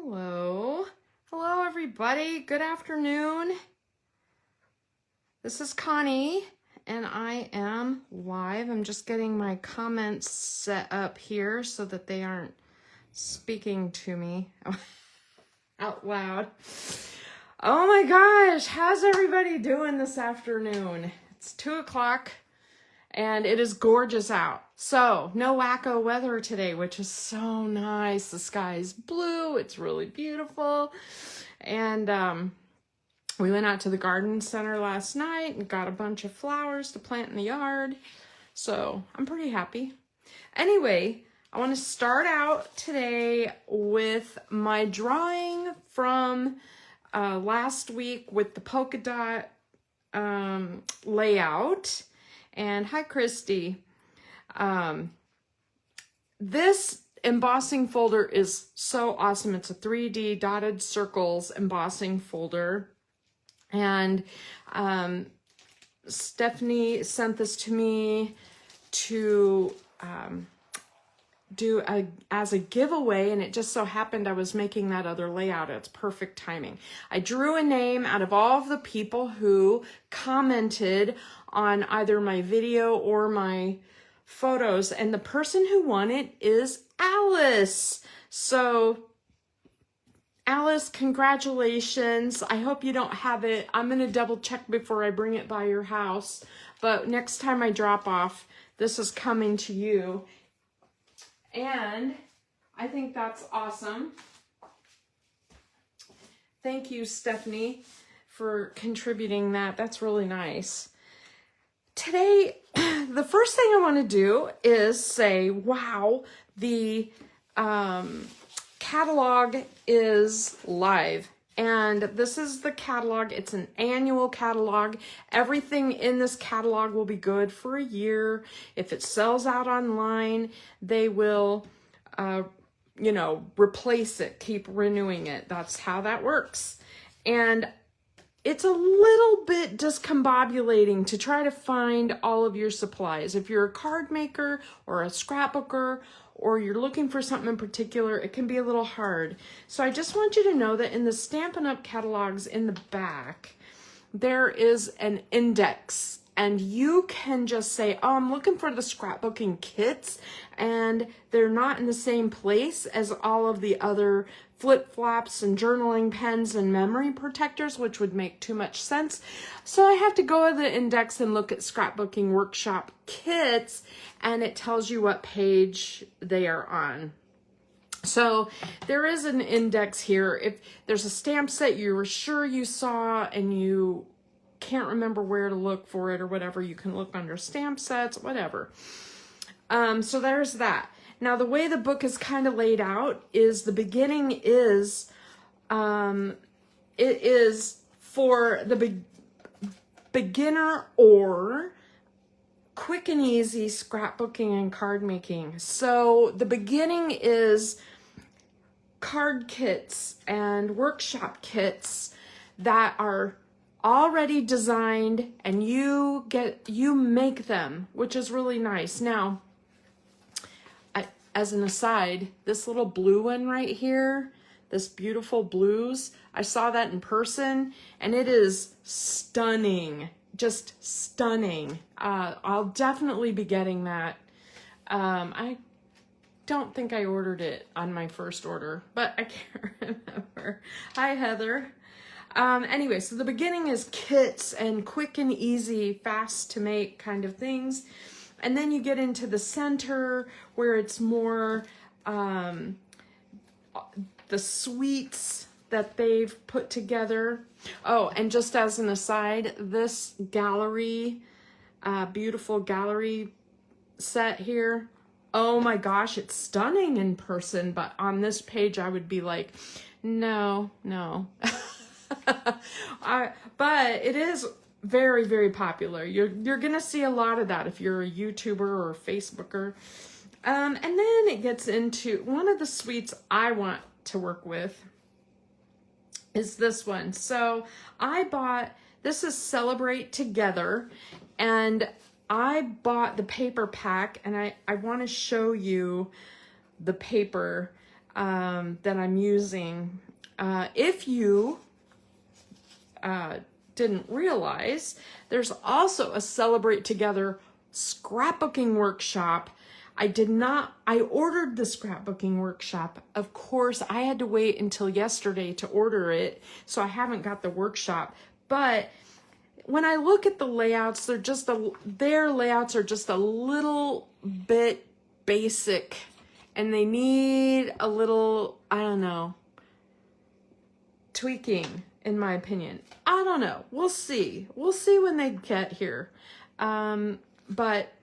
Hello. Hello, everybody. Good afternoon. This is Connie, and I am live. I'm just getting my comments set up here so that they aren't speaking to me out loud. Oh my gosh, how's everybody doing this afternoon? It's 2 o'clock. And it is gorgeous out. So, no wacko weather today, which is so nice. The sky is blue. It's really beautiful. And we went out to the garden center last night and got a bunch of flowers to plant in the yard. So, I'm pretty happy. Anyway, I want to start out today with my drawing from last week with the polka dot layout. And hi, Christy. This embossing folder is so awesome. It's a 3D dotted circles embossing folder. And Stephanie sent this to me to do as a giveaway, and it just so happened I was making that other layout. It's perfect timing. I drew a name out of all of the people who commented on either my video or my photos, and the person who won it is Alice. So Alice, congratulations. I hope you don't have it. I'm going to double check before I bring it by your house, but next time I drop off, this is coming to you. And I think that's awesome. Thank you, Stephanie, for contributing that. That's really nice. Today, the first thing I want to do is say, wow, the catalog is live. And this is the catalog. It's an annual catalog. Everything in this catalog will be good for a year. If it sells out online, they will, replace it, keep renewing it. That's how that works. And it's a little bit discombobulating to try to find all of your supplies. If you're a card maker or a scrapbooker, or you're looking for something in particular, it can be a little hard. So I just want you to know that in the Stampin' Up! Catalogs in the back, there is an index, and you can just say, oh, I'm looking for the scrapbooking kits, and they're not in the same place as all of the other flip-flops and journaling pens and memory protectors, which would make too much sense. So I have to go to the index and look at scrapbooking workshop kits, and it tells you what page they are on. So there is an index here. If there's a stamp set you were sure you saw and you can't remember where to look for it or whatever, you can look under stamp sets, whatever. So there's that. Now, the way the book is kind of laid out is the beginning is, it is for the beginner or quick and easy scrapbooking and card making. So the beginning is card kits and workshop kits that are already designed, and you make them, which is really nice. Now, as an aside, this little blue one right here, this beautiful blues, I saw that in person, and it is stunning, just stunning. I'll definitely be getting that. I don't think I ordered it on my first order, but I can't remember. Hi, Heather. Anyway, so the beginning is kits and quick and easy, fast to make kind of things. And then you get into the center where it's more the suites that they've put together. Oh, and just as an aside, this gallery, beautiful gallery set here, oh my gosh, it's stunning in person, but on this page I would be like, no. But it is very, very popular. You're gonna see a lot of that if you're a YouTuber or a Facebooker. And then it gets into one of the suites I want to work with is this one. So I bought, this is Celebrate Together, and I bought the paper pack, and I want to show you the paper. that I'm using. If you didn't realize, there's also a Celebrate Together scrapbooking workshop. I ordered the scrapbooking workshop. Of course, I had to wait until yesterday to order it, so I haven't got the workshop. But when I look at the layouts, their layouts are just a little bit basic, and they need a little, I don't know, tweaking, in my opinion. I don't know. We'll see. We'll see when they get here. But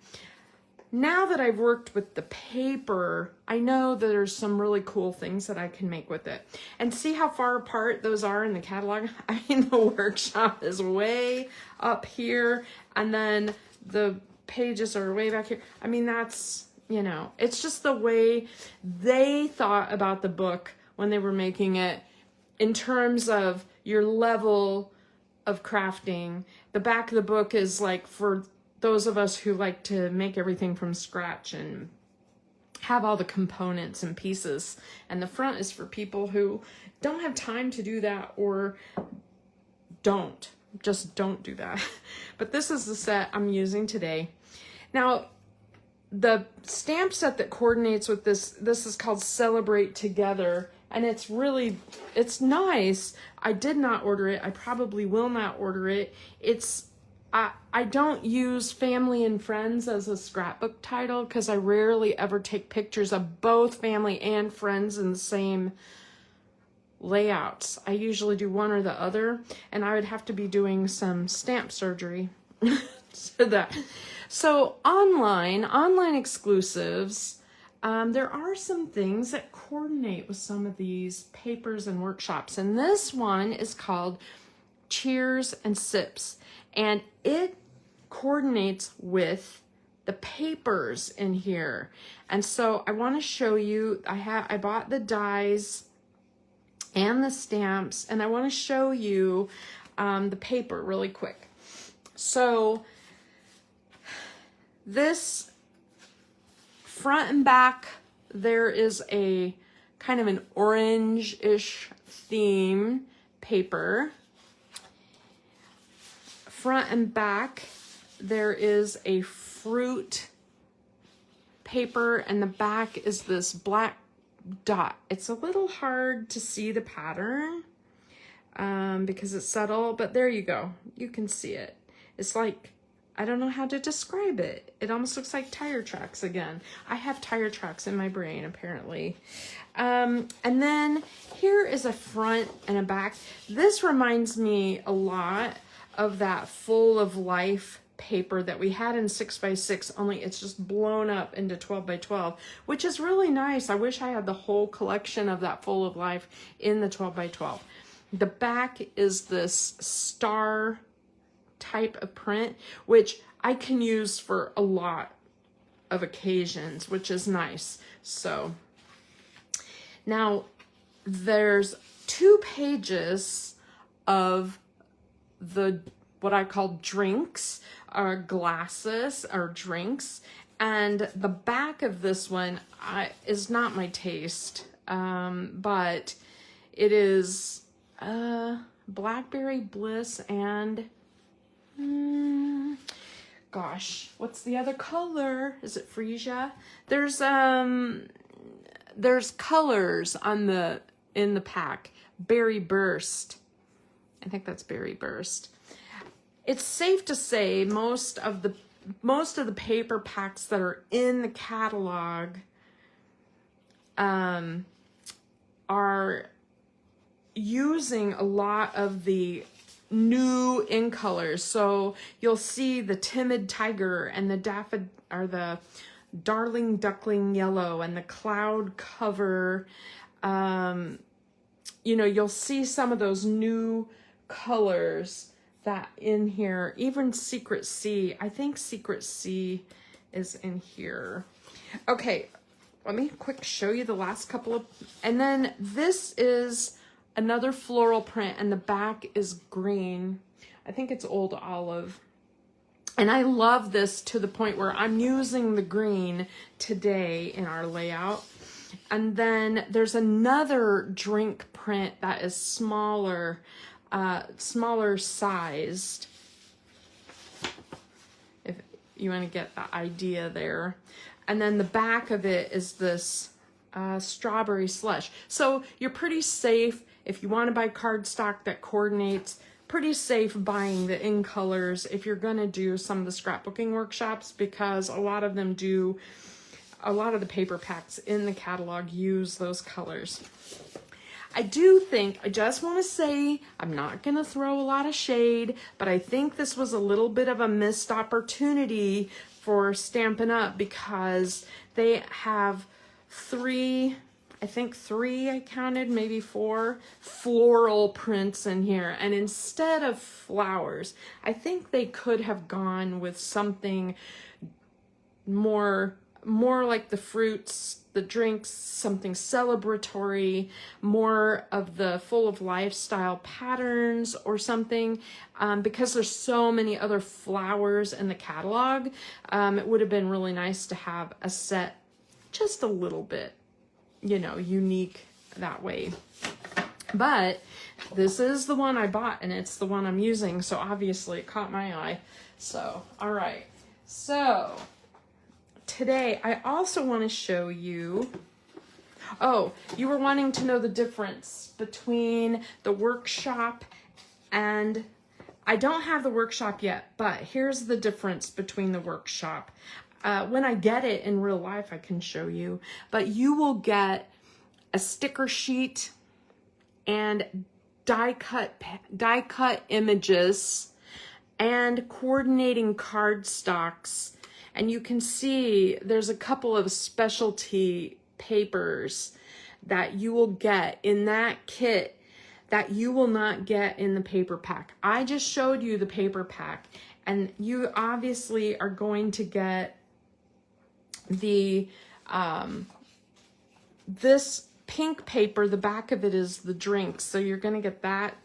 now that I've worked with the paper, I know that there's some really cool things that I can make with it. And see how far apart those are in the catalog? I mean, the workshop is way up here, and then the pages are way back here. I mean, that's, you know, it's just the way they thought about the book when they were making it in terms of your level of crafting. The back of the book is like for those of us who like to make everything from scratch and have all the components and pieces. And the front is for people who don't have time to do that, or just don't do that. But this is the set I'm using today. Now, the stamp set that coordinates with this is called Celebrate Together. And it's nice. I did not order it. I probably will not order it. I don't use family and friends as a scrapbook title because I rarely ever take pictures of both family and friends in the same layouts. I usually do one or the other, and I would have to be doing some stamp surgery to that. So online exclusives, there are some things that coordinate with some of these papers and workshops. And this one is called Cheers and Sips. And it coordinates with the papers in here. And so I want to show you, I bought the dies and the stamps, and I want to show you the paper really quick. So this front and back, there is a kind of an orange-ish theme paper. Front and back, there is a fruit paper, and the back is this black dot. It's a little hard to see the pattern because it's subtle, but there you go. You can see it. It's like, I don't know how to describe it. It almost looks like tire tracks again. I have tire tracks in my brain, apparently. And then here is a front and a back. This reminds me a lot of that Full of Life paper that we had in 6x6, only it's just blown up into 12x12, which is really nice. I wish I had the whole collection of that Full of Life in the 12x12. The back is this star type of print, which I can use for a lot of occasions, which is nice. So now there's 2 pages of the what I call drinks or glasses or drinks, and the back of this one is not my taste, but it is Blackberry Bliss and gosh, what's the other color? Is it Freesia? There's colors on in the pack. Berry Burst. I think that's Berry Burst. It's safe to say most of the paper packs that are in the catalog are using a lot of the new in colors. So you'll see the Timid Tiger and the Darling Duckling Yellow and the Cloud Cover. You'll see some of those new colors that in here. Even Secret Sea. I think Secret Sea is in here. Okay, let me quick show you the last couple of, and then this is another floral print, and the back is green. I think it's Old Olive. And I love this to the point where I'm using the green today in our layout. And then there's another drink print that is smaller, smaller sized, if you want to get the idea there. And then the back of it is this strawberry slush. So you're pretty safe if you want to buy cardstock that coordinates, pretty safe buying the in colors if you're going to do some of the scrapbooking workshops, because a lot of them do, a lot of the paper packs in the catalog use those colors. I do think, I just want to say, I'm not going to throw a lot of shade, but I think this was a little bit of a missed opportunity for Stampin' Up, because they have three, I counted, maybe 4 floral prints in here. And instead of flowers, I think they could have gone with something more like the fruits, the drinks, something celebratory, more of the full of lifestyle patterns or something, because there's so many other flowers in the catalog. It would have been really nice to have a set just a little bit, you know, unique that way. But this is the one I bought, and it's the one I'm using, so obviously it caught my eye. So, all right. So today I also want to show you, oh, you were wanting to know the difference between the workshop, and I don't have the workshop yet, but here's the difference between the workshop. When I get it in real life, I can show you, but you will get a sticker sheet and die cut images and coordinating cardstocks. And you can see there's a couple of specialty papers that you will get in that kit that you will not get in the paper pack. I just showed you the paper pack, and you obviously are going to get the this pink paper. The back of it is the drinks, so you're going to get that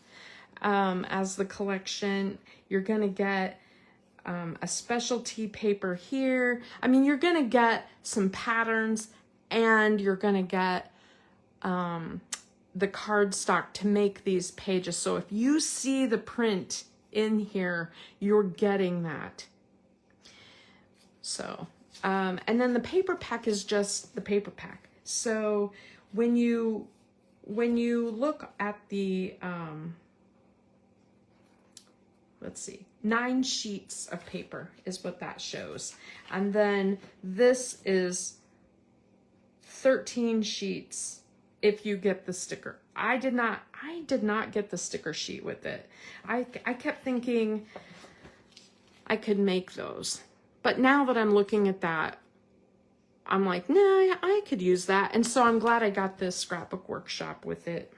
as the collection. You're going to get a specialty paper here. I mean, you're going to get some patterns, and you're going to get the cardstock to make these pages. So if you see the print in here, you're getting that. So and then the paper pack is just the paper pack. So when you look at the, let's see, 9 sheets of paper is what that shows. And then this is 13 sheets if you get the sticker. I did not get the sticker sheet with it. I kept thinking I could make those. But now that I'm looking at that, I'm like, nah, I could use that. And so I'm glad I got this scrapbook workshop with it.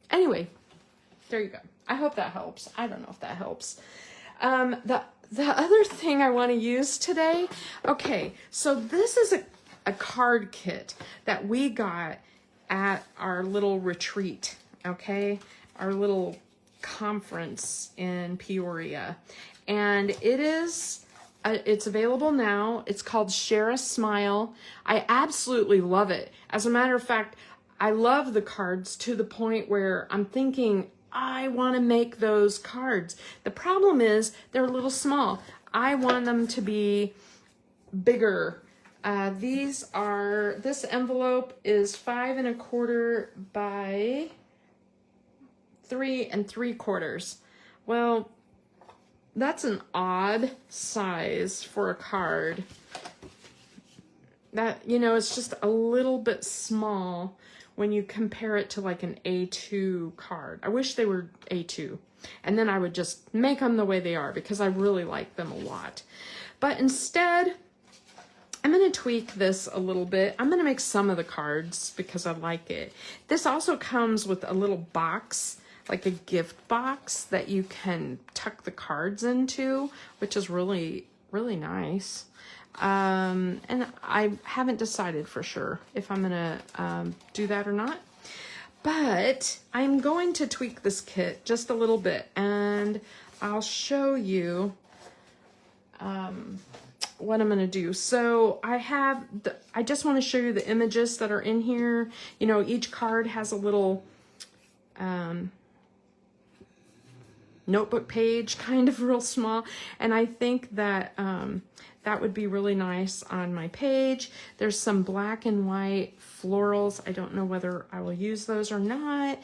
Anyway, there you go. I hope that helps. I don't know if that helps. The other thing I want to use today, okay, so this is a card kit that we got at our little retreat, okay? Our little conference in Peoria. And it is... it's available now. It's called Share a Smile. I absolutely love it. As a matter of fact, I love the cards to the point where I'm thinking, I want to make those cards. The problem is they're a little small. I want them to be bigger. This envelope is 5 1/4 by 3 3/4. Well, that's an odd size for a card. That, you know, it's just a little bit small when you compare it to like an A2 card. I wish they were A2. And then I would just make them the way they are because I really like them a lot. But instead, I'm going to tweak this a little bit. I'm going to make some of the cards because I like it. This also comes with a little box, like a gift box that you can tuck the cards into, which is really, really nice. And I haven't decided for sure if I'm gonna do that or not, but I'm going to tweak this kit just a little bit, and I'll show you what I'm going to do. So I just want to show you the images that are in here. You know, each card has a little notebook page, kind of real small. And I think that that would be really nice on my page. There's some black and white florals. I don't know whether I will use those or not.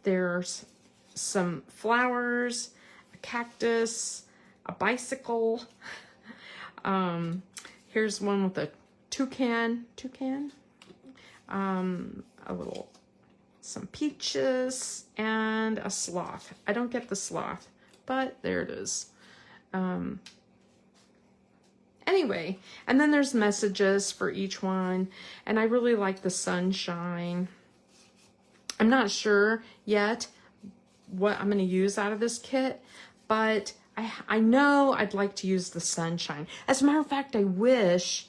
There's some flowers, a cactus, a bicycle. Here's one with a toucan, some peaches, and a sloth. I don't get the sloth, but there it is. Anyway, and then there's messages for each one, and I really like the sunshine. I'm not sure yet what I'm going to use out of this kit, but I know I'd like to use the sunshine. As a matter of fact, I wish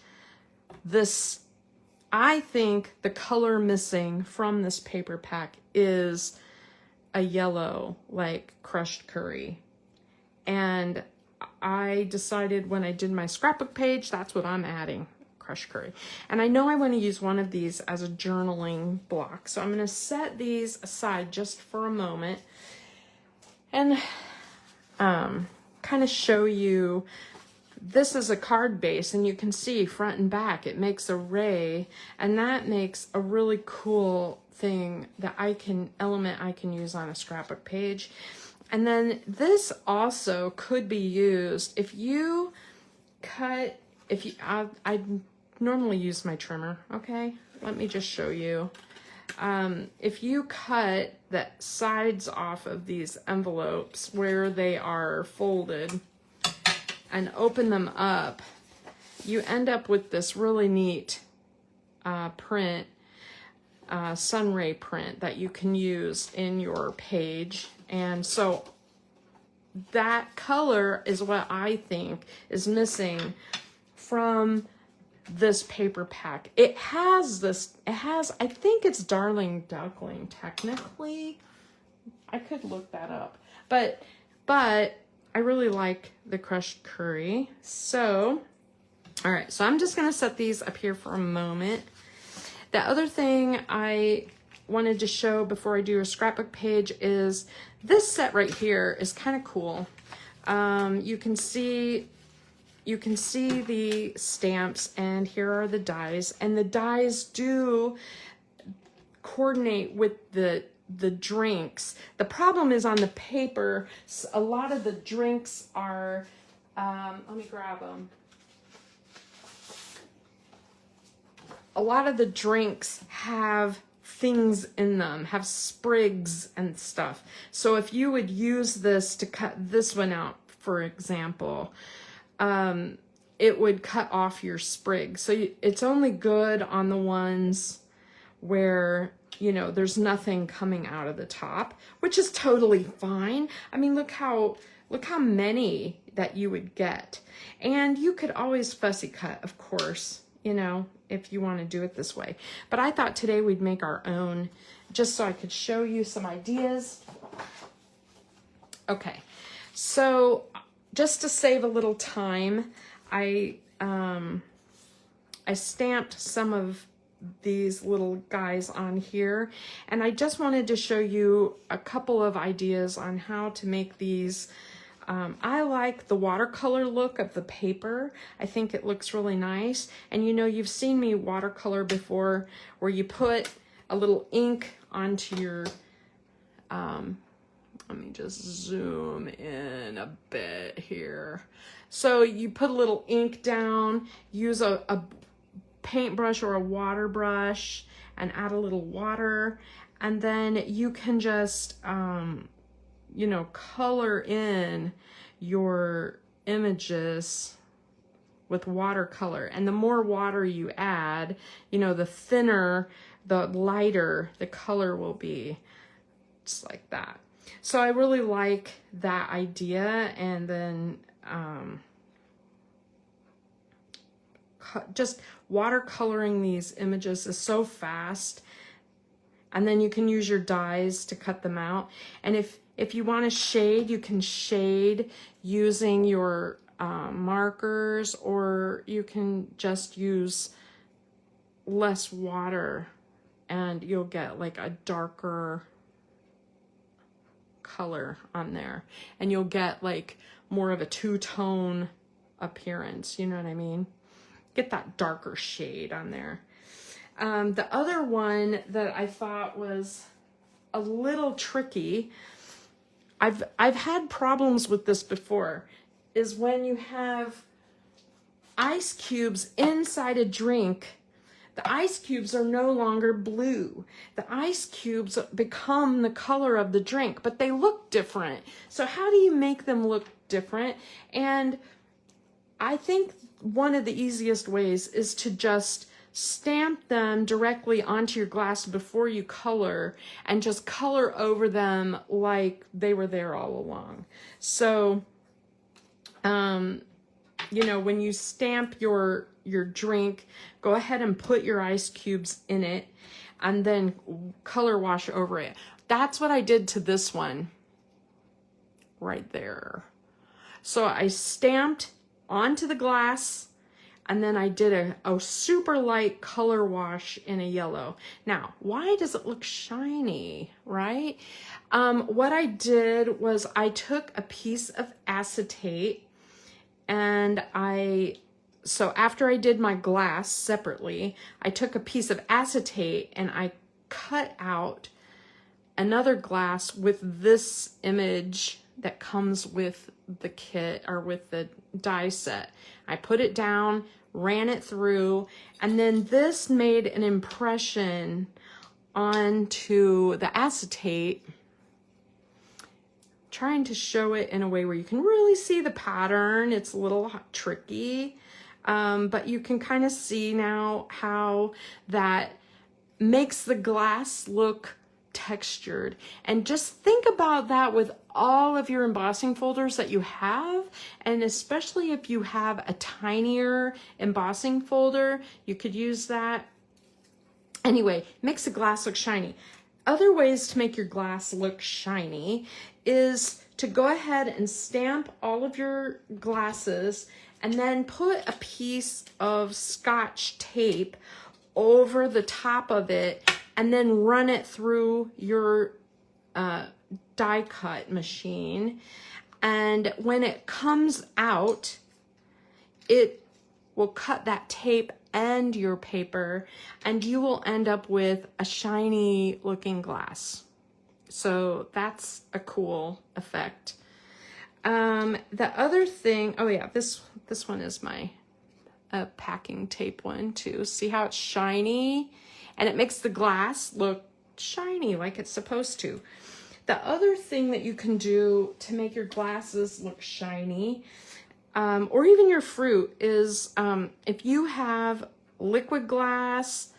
this, I think the color missing from this paper pack is a yellow, like crushed curry. And I decided when I did my scrapbook page, that's what I'm adding, crushed curry. And I know I want to use one of these as a journaling block. So I'm going to set these aside just for a moment and kind of show you, this is a card base, and you can see front and back, it makes a ray, and that makes a really cool thing that element I can use on a scrapbook page. And then this also could be used if you cut, I normally use my trimmer, okay? Let me just show you. If you cut the sides off of these envelopes where they are folded and open them up, you end up with this really neat print, sunray print that you can use in your page. And so that color is what I think is missing from this paper pack. It has, I think it's Darling Duckling, technically. I could look that up. But I really like the crushed curry. So, all right, so I'm just gonna set these up here for a moment. The other thing I wanted to show before I do a scrapbook page is this set right here is kind of cool. You can see the stamps, and here are the dies, and the dies do coordinate with the drinks. The problem is on the paper, a lot of the drinks are, let me grab them. A lot of the drinks have things in them, have sprigs and stuff. So if you would use this to cut this one out, for example, it would cut off your sprig. So it's only good on the ones where, you know, there's nothing coming out of the top, which is totally fine. I mean, look how many that you would get. And you could always fussy cut, of course, you know, if you want to do it this way. But I thought today we'd make our own, just so I could show you some ideas. Okay, so just to save a little time, I stamped some of these little guys on here, and I just wanted to show you a couple of ideas on how to make these. I like the watercolor look of the paper. I think it looks really nice. And you know, you've seen me watercolor before, where you put a little ink onto your, let me just zoom in a bit here. So you put a little ink down, use a paintbrush or a water brush, and add a little water, and then you can just, you know, color in your images with watercolor. And the more water you add, you know, the thinner, the lighter the color will be, just like that. So I really like that idea. And then just watercoloring these images is so fast. And then you can use your dies to cut them out. And if you want to shade, you can shade using your markers, or you can just use less water and you'll get like a darker color on there, and you'll get like more of a two-tone appearance, you know what I mean? Get that darker shade on there. The other one that I thought was a little tricky, I've had problems with this before, is when you have ice cubes inside a drink. The ice cubes are no longer blue. The ice cubes become the color of the drink, but they look different. So how do you make them look different? And I think one of the easiest ways is to just stamp them directly onto your glass before you color, and just color over them like they were there all along. So, you know, when you stamp your drink, go ahead and put your ice cubes in it and then color wash over it. That's what I did to this one right there. So I stamped onto the glass, and then I did a super light color wash in a yellow. Now, why does it look shiny, right? What I did was I took a piece of acetate, and so after I did my glass separately, I took a piece of acetate and I cut out another glass with this image that comes with the kit, or with the die set. I put it down, ran it through, and then this made an impression onto the acetate, trying to show it in a way where you can really see the pattern. It's a little tricky, but you can kind of see now how that makes the glass look textured. And just think about that with all of your embossing folders that you have, and especially if you have a tinier embossing folder, you could use that. Anyway, makes the glass look shiny. Other ways to make your glass look shiny is to go ahead and stamp all of your glasses and then put a piece of Scotch tape over the top of it, and then run it through your die cut machine. And when it comes out, it will cut that tape and your paper, and you will end up with a shiny looking glass. So that's a cool effect. The other thing, oh yeah, this one is my packing tape one too. See how it's shiny? And it makes the glass look shiny like it's supposed to. The other thing that you can do to make your glasses look shiny, or even your fruit, is if you have liquid glass,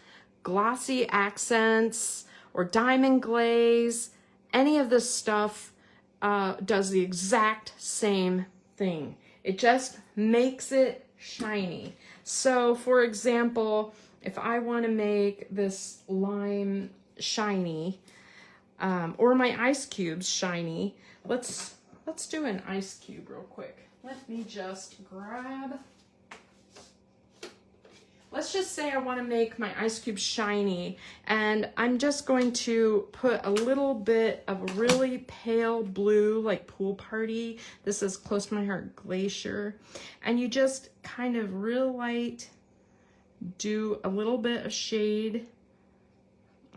glossy accents, or diamond glaze, any of this stuff does the exact same thing. It just makes it shiny. So for example, if I want to make this lime shiny, or my ice cubes shiny, let's do an ice cube real quick. Let me just grab, let's just say I want to make my ice cube shiny, and I'm just going to put a little bit of a really pale blue, like Pool Party. This is close to my heart, Glacier. And you just kind of real light do a little bit of shade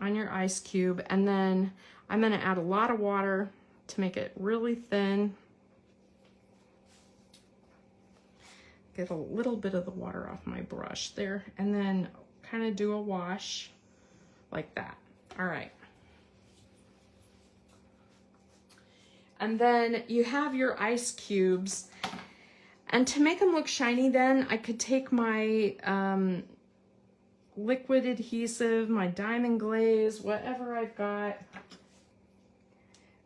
on your ice cube, and then I'm going to add a lot of water to make it really thin. Get a little bit of the water off my brush there, and then kind of do a wash like that. All right. And then you have your ice cubes, and to make them look shiny, then I could take my liquid adhesive, my diamond glaze, whatever I've got.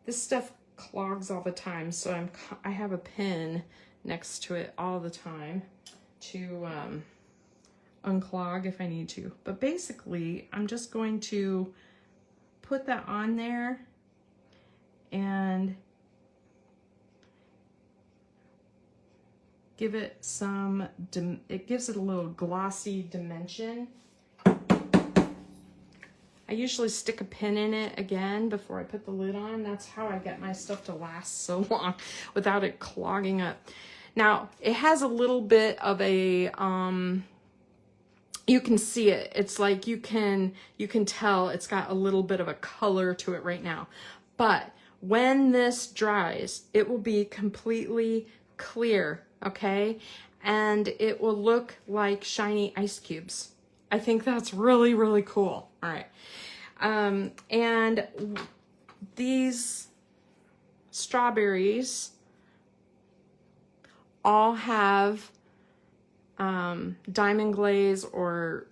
This stuff clogs all the time, so I have a pin next to it all the time to unclog if I need to. But basically, I'm just going to put that on there and give it some, it gives it a little glossy dimension. I usually stick a pin in it again before I put the lid on. That's how I get my stuff to last so long without it clogging up. Now, it has a little bit of a, you can see it. It's like you can tell it's got a little bit of a color to it right now. But when this dries, it will be completely clear, okay? And it will look like shiny ice cubes. I think that's really, really cool. All right. And these strawberries all have diamond glaze or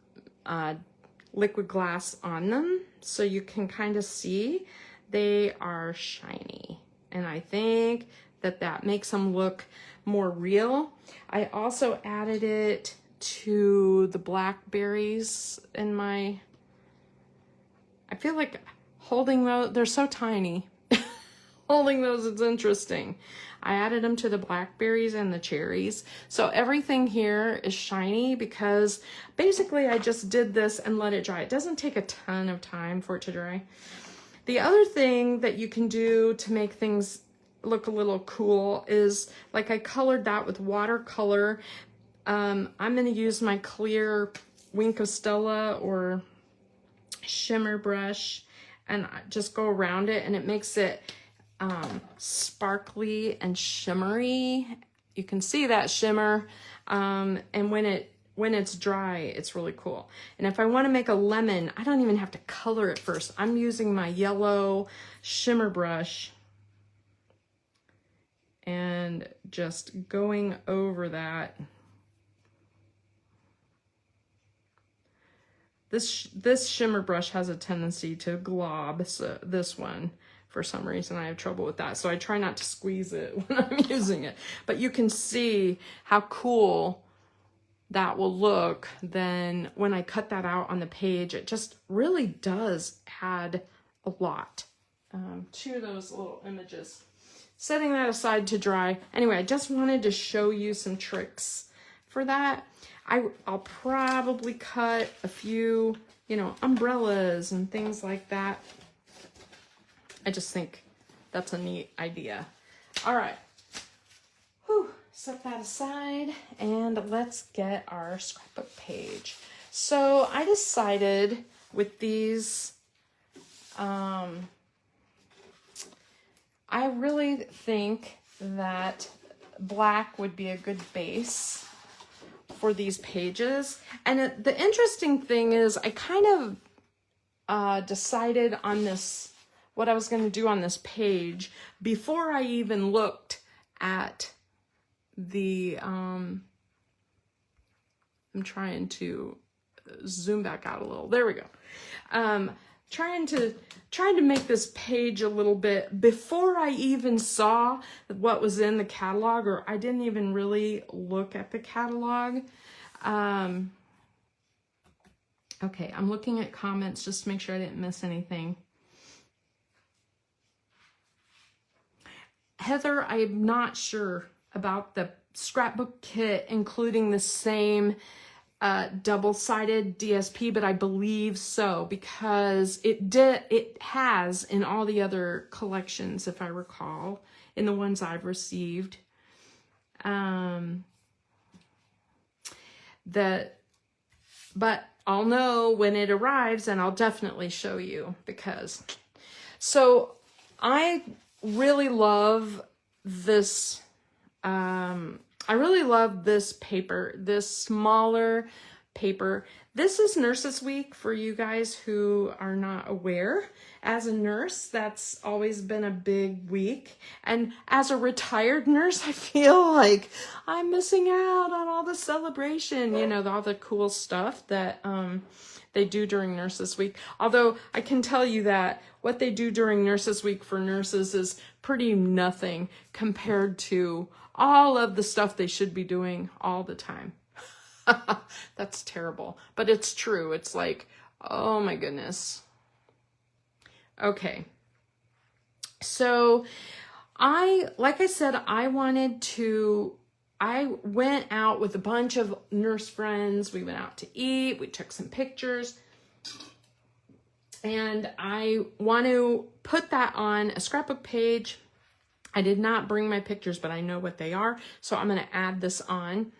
liquid glass on them. So you can kind of see they are shiny. And I think that makes them look more real. I also added it to the blackberries in my, I feel like holding those, they're so tiny. Holding those is interesting. I added them to the blackberries and the cherries. So everything here is shiny because basically I just did this and let it dry. It doesn't take a ton of time for it to dry. The other thing that you can do to make things look a little cool is, like, I colored that with watercolor. I'm going to use my clear Wink of Stella or shimmer brush and just go around it, and it makes it sparkly and shimmery. You can see that shimmer, and when it's dry, it's really cool. And if I want to make a lemon, I don't even have to color it first. I'm using my yellow shimmer brush and just going over that. This shimmer brush has a tendency to glob, so this one, for some reason, I have trouble with that. So I try not to squeeze it when I'm using it. But you can see how cool that will look then when I cut that out on the page. It just really does add a lot to those little images. Setting that aside to dry. Anyway, I just wanted to show you some tricks for that. I'll probably cut a few, umbrellas and things like that. I just think that's a neat idea. All right. Whew. Set that aside and let's get our scrapbook page. So I decided with these, I really think that black would be a good base for these pages. And the interesting thing is I kind of decided on this, what I was going to do on this page before I even looked at the, I'm trying to zoom back out a little. There we go. Trying to make this page a little bit before I even saw what was in the catalog, or I didn't even really look at the catalog. Okay, I'm looking at comments just to make sure I didn't miss anything. Heather, I'm not sure about the scrapbook kit including the same double-sided DSP, but I believe so because it has in all the other collections, if I recall, in the ones I've received. But I'll know when it arrives and I'll definitely show you because. So I really love this. I really love this paper, this smaller paper. This is Nurses Week for you guys who are not aware. As a nurse, that's always been a big week. And as a retired nurse, I feel like I'm missing out on all the celebration, all the cool stuff that they do during Nurses Week. Although I can tell you that what they do during Nurses Week for nurses is pretty nothing compared to all of the stuff they should be doing all the time. That's terrible, but it's true. It's like, oh my goodness. Okay. So like I said, I wanted to I went out with a bunch of nurse friends. We went out to eat. We took some pictures. And I want to put that on a scrapbook page. I did not bring my pictures, but I know what they are. So I'm going to add this on.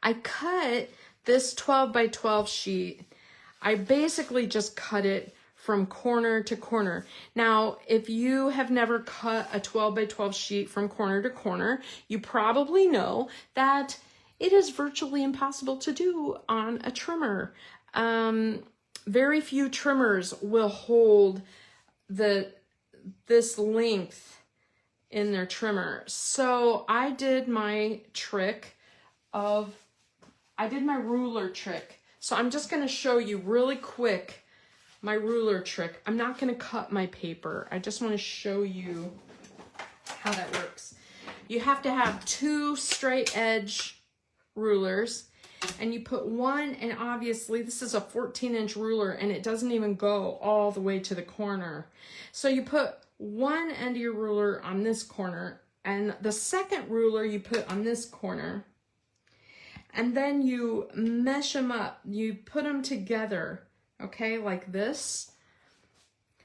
I cut this 12 by 12 sheet. I basically just cut it from corner to corner. Now, if you have never cut a 12 by 12 sheet from corner to corner, you probably know that it is virtually impossible to do on a trimmer. Very few trimmers will hold this length in their trimmer. So I did my ruler trick. So I'm just going to show you really quick my ruler trick. I'm not going to cut my paper. I just want to show you how that works. You have to have 2 straight edge rulers, and you put one, and obviously this is a 14-inch ruler and it doesn't even go all the way to the corner. So you put one end of your ruler on this corner, and the second ruler you put on this corner, and then you mesh them up. You put them together, okay, like this.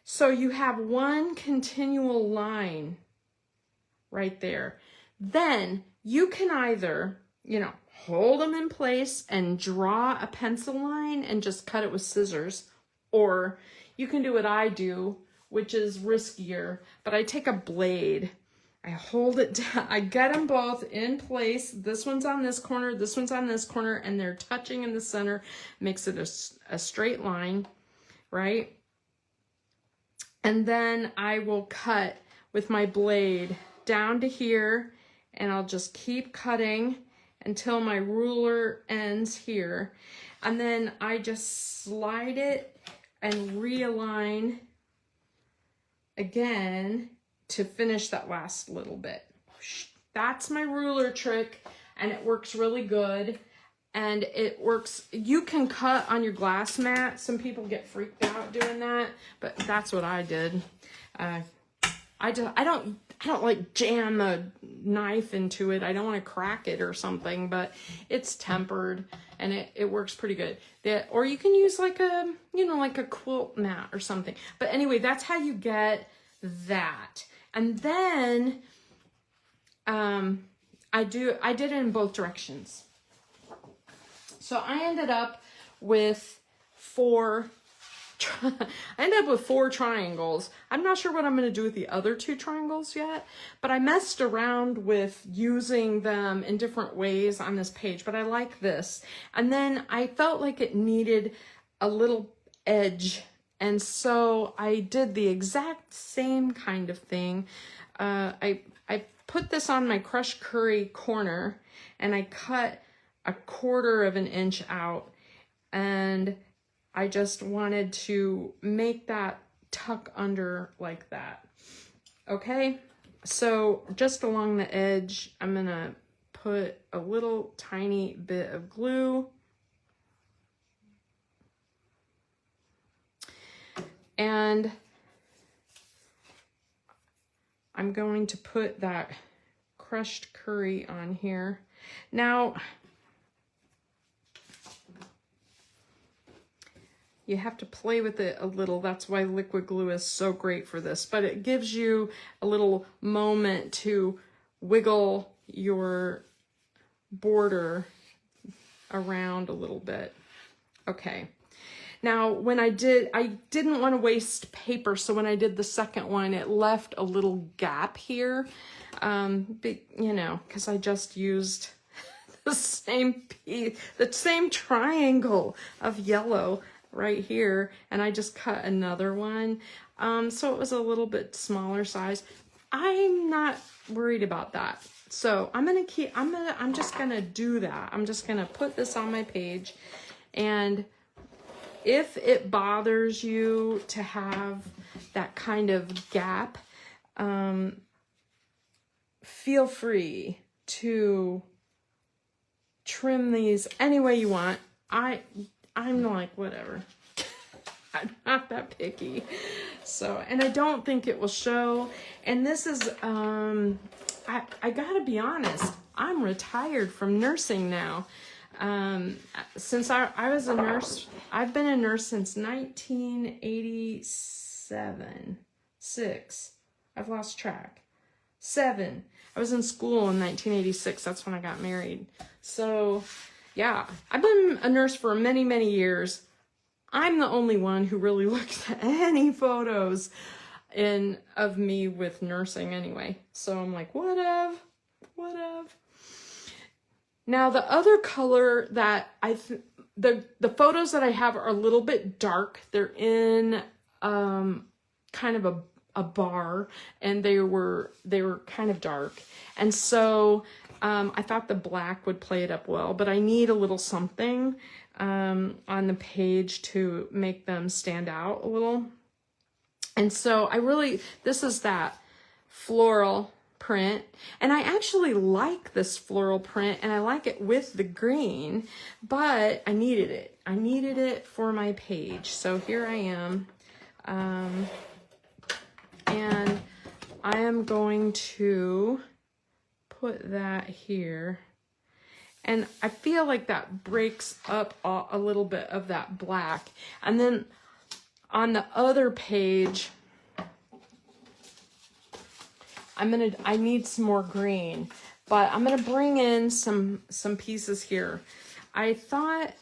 So you have one continual line right there. Then you can either, hold them in place and draw a pencil line and just cut it with scissors, or you can do what I do, which is riskier, but I take a blade. I hold it down. I get them both in place. This one's on this corner, this one's on this corner, and they're touching in the center. Makes it a straight line, right? And then I will cut with my blade down to here, and I'll just keep cutting until my ruler ends here. And then I just slide it and realign again to finish that last little bit. That's my ruler trick, and it works really good. And it works, you can cut on your glass mat. Some people get freaked out doing that, but that's what I did. I don't like jam a knife into it. I don't want to crack it or something, but it's tempered and it works pretty good. Or you can use like a, like a quilt mat or something. But anyway, that's how you get that. And then I did it in both directions. So I ended up with 4 triangles. I'm not sure what I'm going to do with the other 2 triangles yet, but I messed around with using them in different ways on this page, but I like this. And then I felt like it needed a little edge, and so I did the exact same kind of thing. I put this on my crushed curry corner, and I cut 1/4 of an inch out, and I just wanted to make that tuck under like that. Okay, so just along the edge, I'm gonna put a little tiny bit of glue. And I'm going to put that crushed curry on here. Now, you have to play with it a little. That's why liquid glue is so great for this. But it gives you a little moment to wiggle your border around a little bit. Okay. Now, when I didn't want to waste paper, so when I did the second one, it left a little gap here, because I just used the same triangle of yellow right here, and I just cut another one, so it was a little bit smaller size. I'm not worried about that, so I'm just gonna do that. I'm just gonna put this on my page, and if it bothers you to have that kind of gap, feel free to trim these any way you want. I'm like, whatever. I'm not that picky. So, and I don't think it will show. And this is, I gotta be honest, I'm retired from nursing now. Since I was a nurse, I've been a nurse since 1987, 6. I've lost track. 7. I was in school in 1986. That's when I got married. So, yeah, I've been a nurse for many, many years. I'm the only one who really looks at any photos of me with nursing anyway. So I'm like, whatever. Now the other color that the photos that I have are a little bit dark. They're in kind of a bar, and they were kind of dark. And so I thought the black would play it up well, but I need a little something on the page to make them stand out a little. And so this is that floral print, and I actually like this floral print, and I like it with the green, but I needed it for my page. So here I am, and I am going to put that here, and I feel like that breaks up a little bit of that black. And then on the other page, I need some more green, but I'm gonna bring in some pieces here. I thought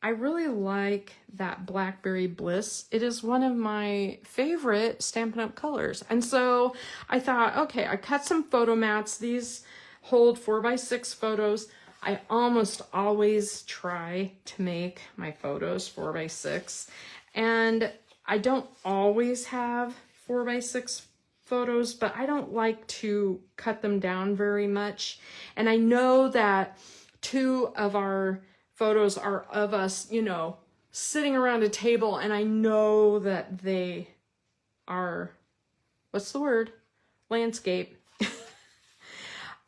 I really like that Blackberry Bliss. It is one of my favorite Stampin' Up! Colors. And so I thought, okay, I cut some photo mats. These hold 4x6 photos. I almost always try to make my photos 4x6. And I don't always have 4x6 photos, but I don't like to cut them down very much. And I know that 2 of our photos are of us, sitting around a table, and I know that they are, what's the word? Landscape.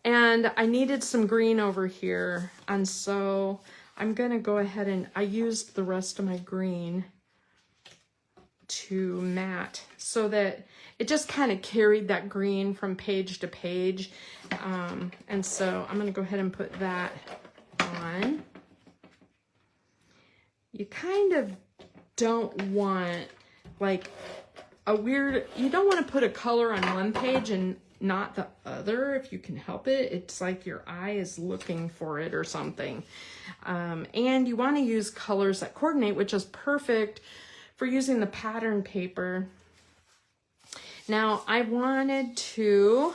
And I needed some green over here. And so I'm gonna go ahead and I used the rest of my green to mat so that it just kind of carried that green from page to page. And so I'm going to go ahead and put that on. You kind of don't want like you don't want to put a color on one page and not the other if you can help it. It's like your eye is looking for it or something. And you want to use colors that coordinate, which is perfect for using the pattern paper. Now I wanted to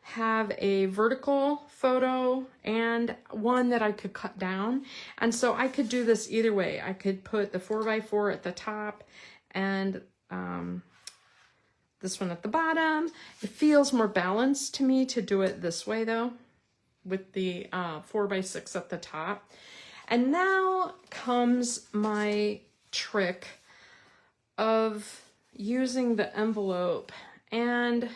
have a vertical photo and one that I could cut down. And so I could do this either way. I could put the 4x4 at the top and this one at the bottom. It feels more balanced to me to do it this way though, with the 4x6 at the top. And now comes my trick of using the envelope, and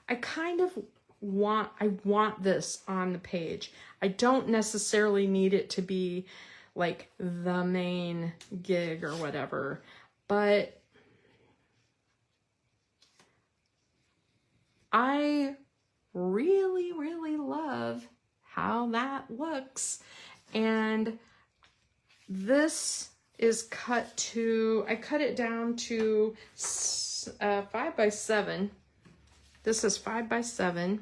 I kind of want this on the page. I don't necessarily need it to be like the main gig or whatever, but I really, really love how that looks. And this is I cut it down to 5x7. This is 5x7.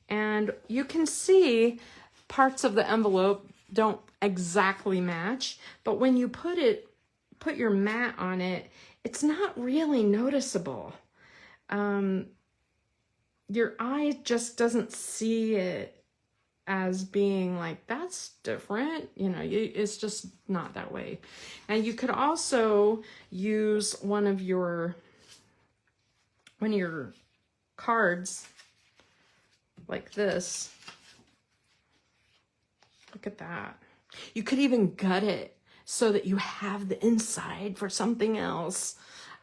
And you can see parts of the envelope don't exactly match, but when you put your mat on it, it's not really noticeable. Your eye just doesn't see it as being like, that's different. It's just not that way. And you could also use one of your cards like this. Look at that. You could even gut it so that you have the inside for something else.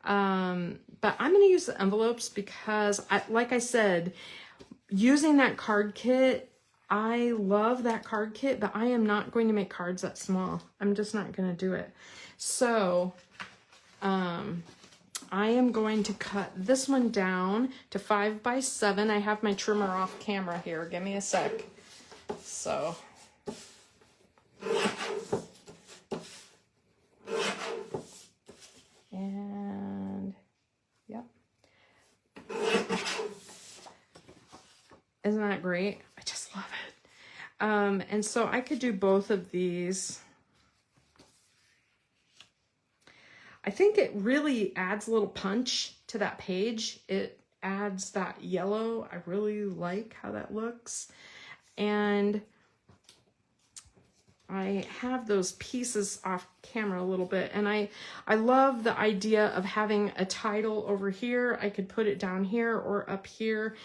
But I'm going to use the envelopes because, like I said, using that card kit, I love that card kit, but I am not going to make cards that small. I'm just not going to do it. So I am going to cut this one down to 5x7. I have my trimmer off camera here. Give me a sec. So and yep. Isn't that great? I just love it. And so I could do both of these. I think it really adds a little punch to that page. It adds that yellow. I really like how that looks. And I have those pieces off camera a little bit, and I love the idea of having a title over here. I could put it down here or up here.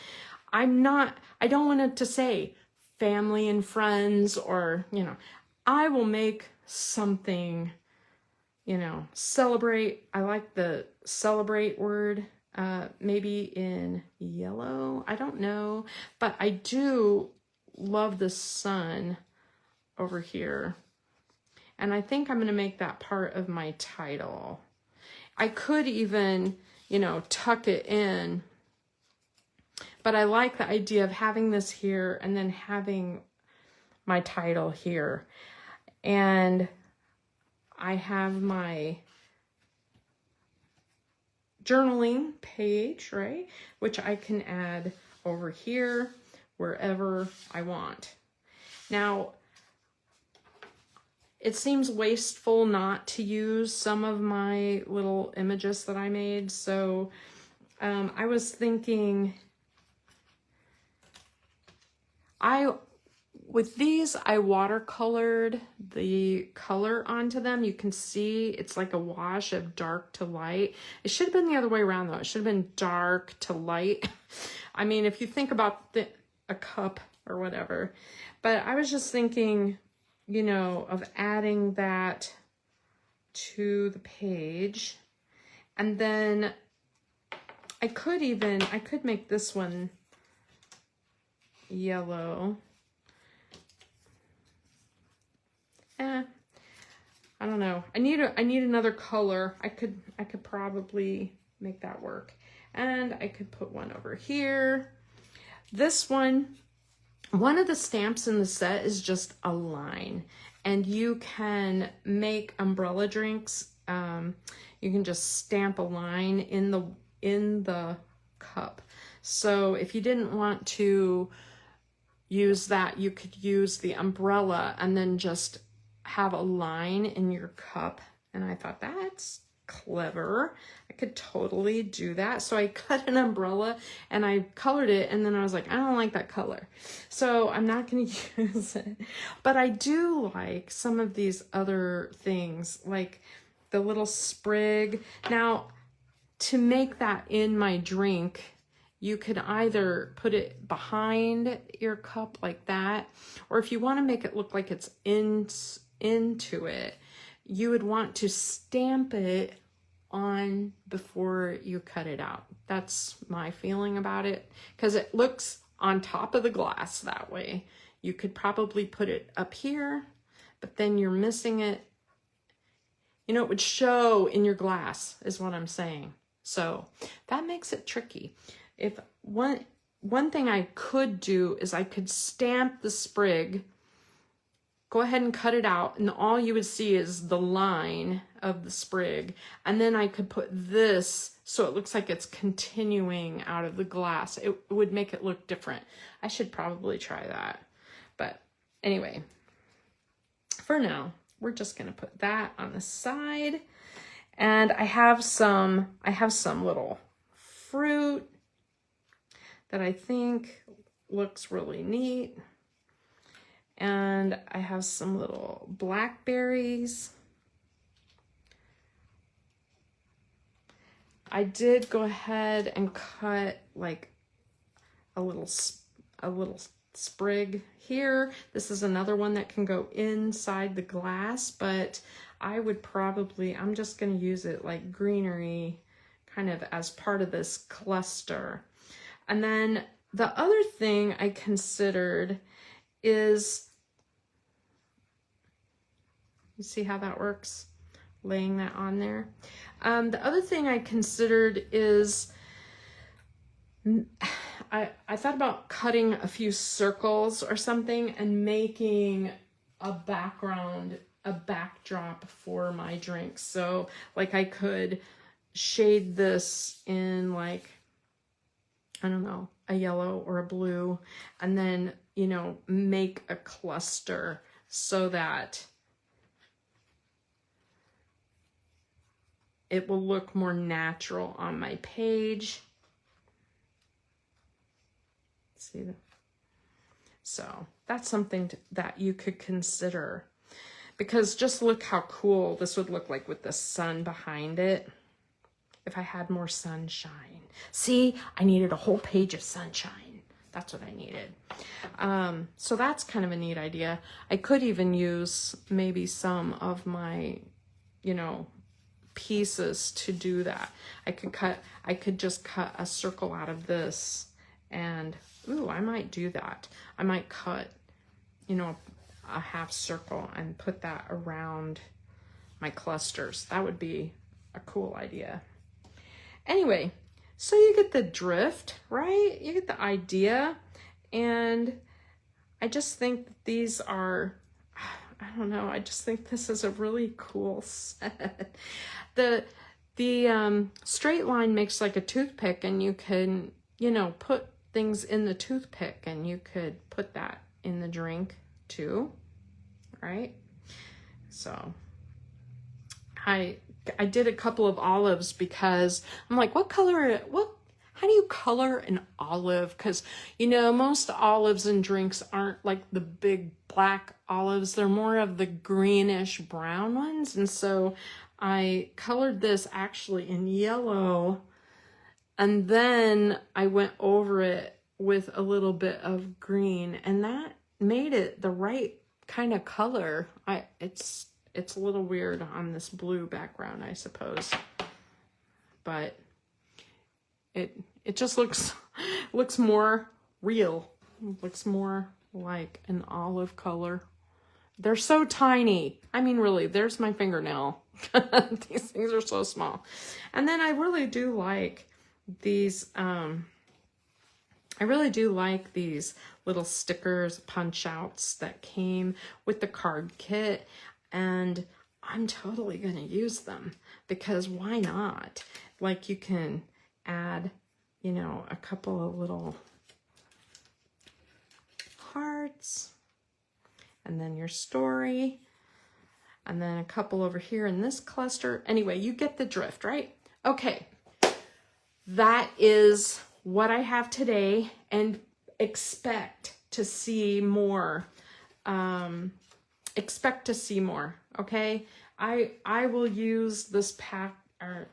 I don't want it to say family and friends, or, you know, I will make something, you know, celebrate. I like the celebrate word, maybe in yellow. I don't know, but I do love the sun over here. And I think I'm going to make that part of my title. I could even, you know, tuck it in, but I like the idea of having this here and then having my title here. And I have my journaling page, right? Which I can add over here, wherever I want. Now, it seems wasteful not to use some of my little images that I made. So I was thinking, with these, I watercolored the color onto them. You can see it's like a wash of dark to light. It should have been the other way around though. It should have been dark to light. I mean, if you think about a cup or whatever, but I was just thinking, you know, of adding that to the page. And then I could make this one yellow. I don't know. I need another color. I could probably make that work. And I could put one over here. This one of the stamps in the set is just a line, and you can make umbrella drinks. You can just stamp a line in the cup. So if you didn't want to use that, you could use the umbrella and then just have a line in your cup. And I thought, that's clever. I could totally do that. So I cut an umbrella and I colored it, and then I was like, I don't like that color, so I'm not going to use it. But I do like some of these other things, like the little sprig. Now, to make that in my drink, you could either put it behind your cup like that, or if you want to make it look like it's into it, you would want to stamp it on before you cut it out. That's my feeling about it, because it looks on top of the glass that way. You could probably put it up here, but then you're missing it. You know, it would show in your glass is what I'm saying. So that makes it tricky. If one thing I could do is I could stamp the sprig, go ahead and cut it out, and all you would see is the line of the sprig. And then I could put this so it looks like it's continuing out of the glass. It would make it look different. I should probably try that. But anyway, for now, we're just gonna put that on the side. And I have some little fruit that I think looks really neat. And I have some little blackberries. I did go ahead and cut like a little sprig here. This is another one that can go inside the glass, but I would probably, I'm just going to use it like greenery kind of as part of this cluster. And then the other thing I considered is, you see how that works? Laying that on there. The other thing I considered is I thought about cutting a few circles or something and making a backdrop for my drinks. So like I could shade this in like, I don't know, a yellow or a blue, and then, you know, make a cluster so that it will look more natural on my page. See that? So that's something that you could consider, because just look how cool this would look like with the sun behind it. If I had more sunshine. See, I needed a whole page of sunshine. That's what I needed. So that's kind of a neat idea. I could even use maybe some of my, you know, pieces to do that. I could just cut a circle out of this, and ooh, I might do that. I might cut, you know, a half circle and put that around my clusters. That would be a cool idea. Anyway, so you get the drift, right? You get the idea. And I just think that these are, I don't know, I just think this is a really cool set. The straight line makes like a toothpick, and you can, you know, put things in the toothpick, and you could put that in the drink too, right? So I did a couple of olives because I'm like, how do you color an olive? Because, you know, most olives and drinks aren't like the big black olives. They're more of the greenish brown ones. And so I colored this actually in yellow, and then I went over it with a little bit of green, and that made it the right kind of color. It's a little weird on this blue background, I suppose, but it just looks more real. It looks more like an olive color. They're so tiny. I mean, really, there's my fingernail. These things are so small. And then I really do like these, little stickers, punch outs that came with the card kit. And I'm totally going to use them, because why not? Like, you can add, you know, a couple of little hearts, and then your story, and then a couple over here in this cluster. Anyway, you get the drift, right? Okay, that is what I have today, and expect to see more. Expect to see more, okay? I will use this paper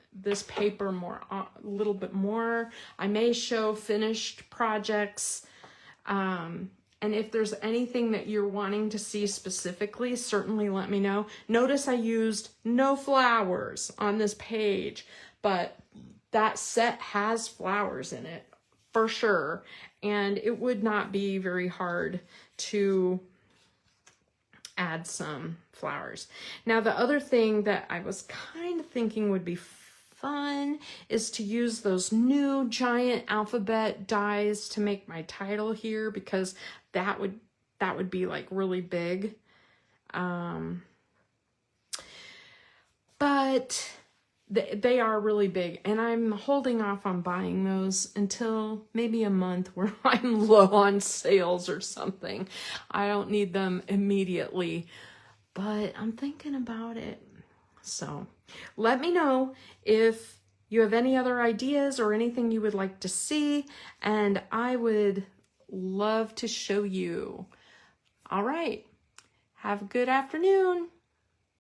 more, a little bit more. I may show finished projects. And if there's anything that you're wanting to see specifically, certainly let me know. Notice I used no flowers on this page, but that set has flowers in it for sure. And it would not be very hard to add some flowers. Now, the other thing that I was kind of thinking would be fun is to use those new giant alphabet dies to make my title here, because that would be like really big. But they are really big, and I'm holding off on buying those until maybe a month where I'm low on sales or something. I don't need them immediately, but I'm thinking about it. So let me know if you have any other ideas or anything you would like to see, and I would love to show you. All right. Have a good afternoon.